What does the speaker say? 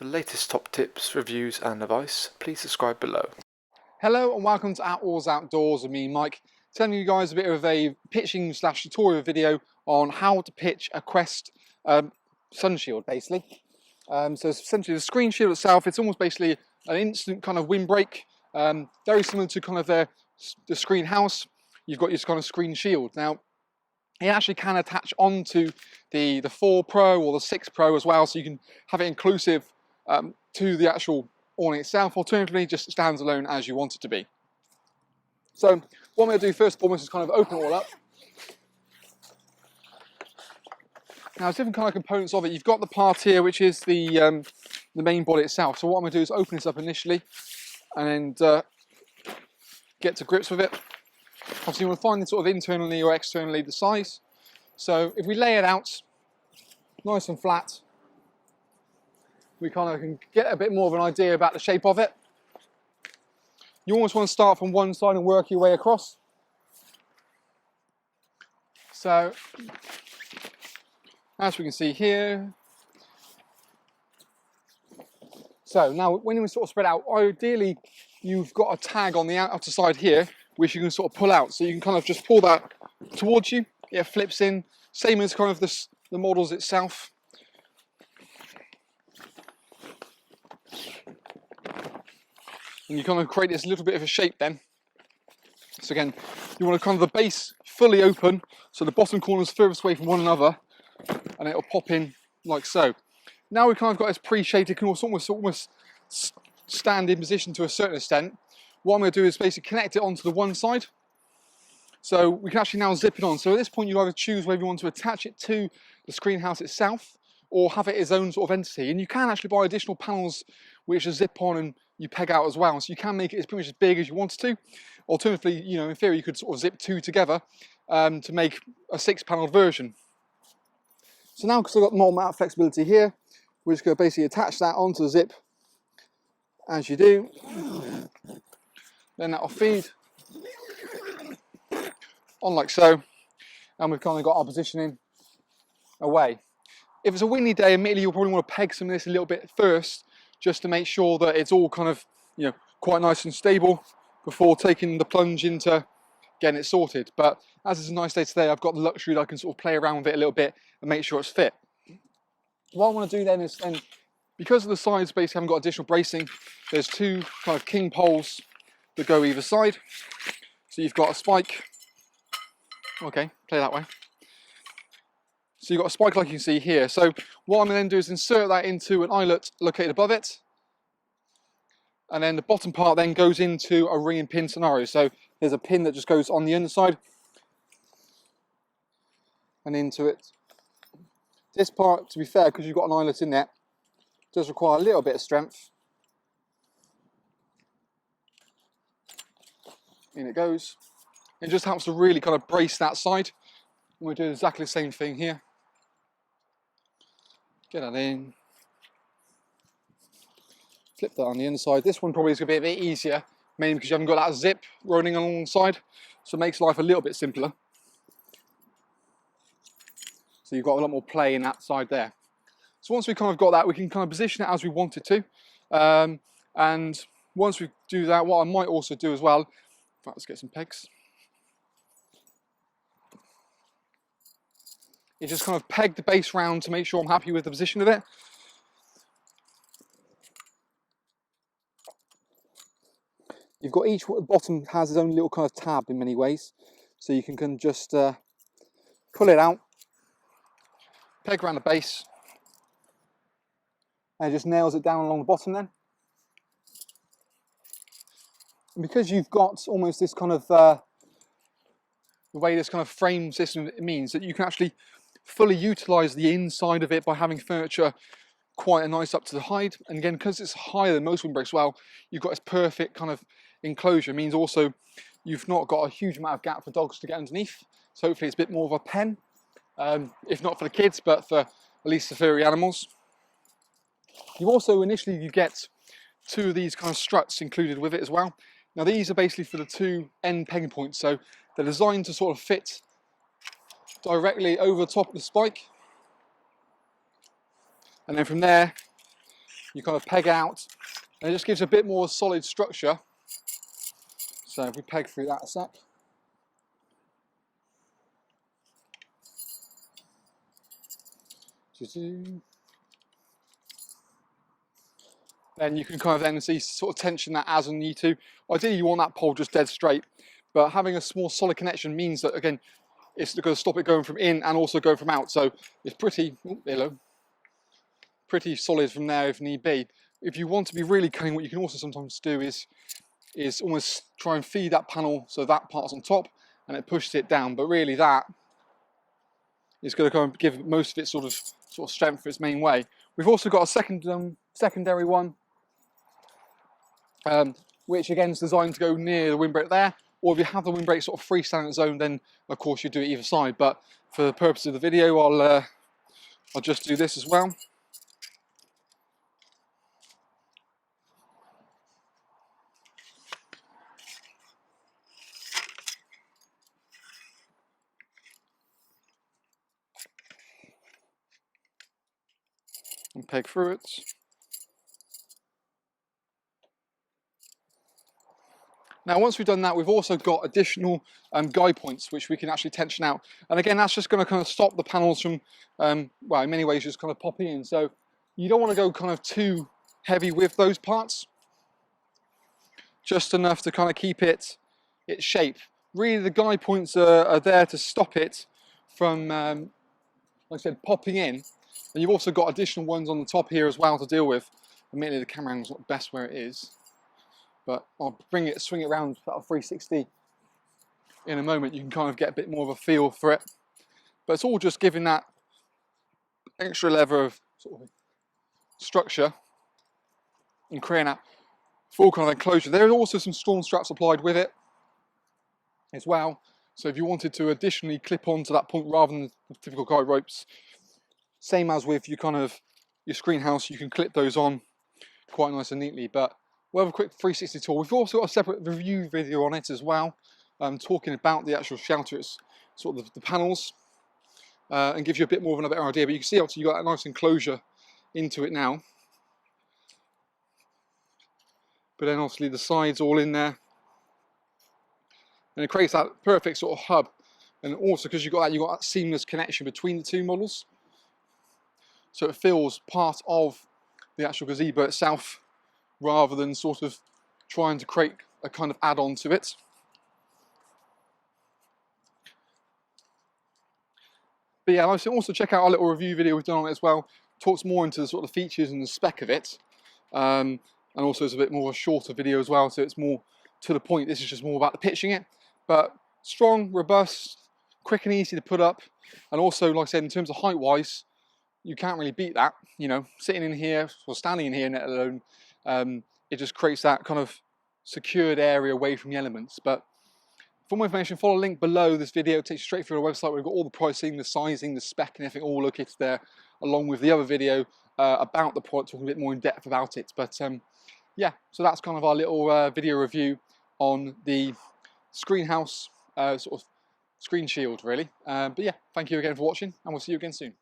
the latest top tips, reviews and advice, please subscribe below. Hello and welcome to Outdoors Outdoors with me, Mike, telling you guys a bit of a pitching / tutorial video on how to pitch a Quest sun shield basically. So essentially the screen shield itself, it's almost basically an instant kind of windbreak, very similar to kind of the screen house. You've got your kind of screen shield. Now it actually can attach onto the 4 Pro or the 6 Pro as well, so you can have it inclusive to the actual awning itself. Alternatively, just stands alone as you want it to be. So what I'm going to do first and foremost is kind of open it all up. Now there's different kind of components of it. You've got the part here which is the main body itself. So what I'm going to do is open this up initially and get to grips with it. Obviously you want to find it sort of internally or externally the size. So if we lay it out nice and flat, we kind of can get a bit more of an idea about the shape of it. You almost want to start from one side and work your way across. So as we can see here. So now when you sort of spread out, ideally you've got a tag on the outer side here which you can sort of pull out. So you can kind of just pull that towards you. It flips in, same as kind of the models itself. And you kind of create this little bit of a shape then. So again, you want to kind of the base fully open, so the bottom corners furthest away from one another, and it'll pop in like so. Now we've kind of got this pre-shaped, it can almost stand in position to a certain extent. What I'm going to do is basically connect it onto the one side. So we can actually now zip it on. So at this point you'll either choose whether you want to attach it to the screen house itself or have it its own sort of entity. And you can actually buy additional panels which are zip on and you peg out as well. So you can make it as pretty much as big as you wanted to. Alternatively, you know, in theory you could sort of zip 2 together to make a 6-panel version. So now because I've got more amount of flexibility here, we're just going to basically attach that onto the zip as you do. Then that'll feed on like so, and we've kind of got our positioning away. If it's a windy day, admittedly you'll probably want to peg some of this a little bit first, just to make sure that it's all kind of, you know, quite nice and stable before taking the plunge into getting it sorted. But as it's a nice day today, I've got the luxury that I can sort of play around with it a little bit and make sure it's fit. What I want to do then is, because of the sides basically haven't got additional bracing, there's 2 kind of king poles that go either side. So you've got a spike. Okay, play that way. So you've got a spike like you can see here. So what I'm going to then do is insert that into an eyelet located above it. And then the bottom part then goes into a ring and pin scenario. So there's a pin that just goes on the underside and into it. This part, to be fair, because you've got an eyelet in there, does require a little bit of strength. In it goes. It just helps to really kind of brace that side. And we're doing exactly the same thing here. Get that in. Flip that on the inside. This one probably is going to be a bit easier, mainly because you haven't got that zip running alongside, so it makes life a little bit simpler. So you've got a lot more play in that side there. So once we've kind of got that, we can kind of position it as we want it to. And once we do that, what I might also do as well, in fact, let's get some pegs. You just kind of peg the base round to make sure I'm happy with the position of it. You've got each bottom has its own little kind of tab in many ways, so you can just pull it out, peg around the base, and it just nails it down along the bottom then. And because you've got almost this kind of the way this kind of frame system, it means that you can actually fully utilize the inside of it by having furniture quite a nice up to the height. And again, because it's higher than most windbreaks, well, you've got this perfect kind of enclosure. It means also you've not got a huge amount of gap for dogs to get underneath. So hopefully it's a bit more of a pen, if not for the kids, but for at least the furry animals. You also initially you get 2 of these kind of struts included with it as well. Now these are basically for the 2 end pegging points, so they're designed to sort of fit directly over the top of the spike, and then from there you kind of peg out, and it just gives a bit more solid structure. So if we peg through that a sec. Then you can kind of then see sort of tension that as and need to. Ideally you want that pole just dead straight, but having a small solid connection means that, again, it's going to stop it going from in and also going from out. So it's pretty, pretty solid from there if need be. If you want to be really cunning, what you can also sometimes do is almost try and feed that panel so that part's on top and it pushes it down. But really that is going to kind of give most of its sort of strength for its main way. We've also got a secondary one, which again is designed to go near the windbreak there. Or if you have the windbreak sort of freestanding on its own, then of course you do it either side. But for the purpose of the video, I'll just do this as well. And peg through it. Now once we've done that, we've also got additional guide points which we can actually tension out. And again, that's just going to kind of stop the panels from, well, in many ways just kind of popping in. So you don't want to go kind of too heavy with those parts. Just enough to kind of keep its shape. Really the guide points are there to stop it from, like I said, popping in. And you've also got additional ones on the top here as well to deal with. Admittedly the camera angle's not best where it is, but I'll swing it around about 360 in a moment. You can kind of get a bit more of a feel for it. But it's all just giving that extra level of sort of structure and creating that full kind of enclosure. There are also some storm straps applied with it as well. So if you wanted to additionally clip onto that point rather than the typical guide ropes, same as with your screen house, you can clip those on quite nice and neatly. But we'll have a quick 360 tour. We've also got a separate review video on it as well, talking about the actual shelter, it's sort of the panels, and gives you a bit more of a better idea. But you can see obviously you've got a nice enclosure into it now. But then obviously the sides all in there. And it creates that perfect sort of hub. And also because you've got that seamless connection between the two models. So it feels part of the actual gazebo itself, rather than sort of trying to create a kind of add-on to it. But yeah, also check out our little review video we've done on it as well. Talks more into the sort of features and the spec of it. And also it's a bit more of a shorter video as well, so it's more to the point. This is just more about the pitching it. But strong, robust, quick and easy to put up. And also, like I said, in terms of height-wise, you can't really beat that. You know, sitting in here, or standing in here, let alone, it just creates that kind of secured area away from the elements. But for more information, follow the link below this video. It takes you straight through our website. We've got all the pricing, the sizing, the spec and everything all located there, along with the other video about the product, talking a bit more in depth about it. But yeah, so that's kind of our little video review on the screen house sort of screen shield really. But yeah, thank you again for watching, and we'll see you again soon.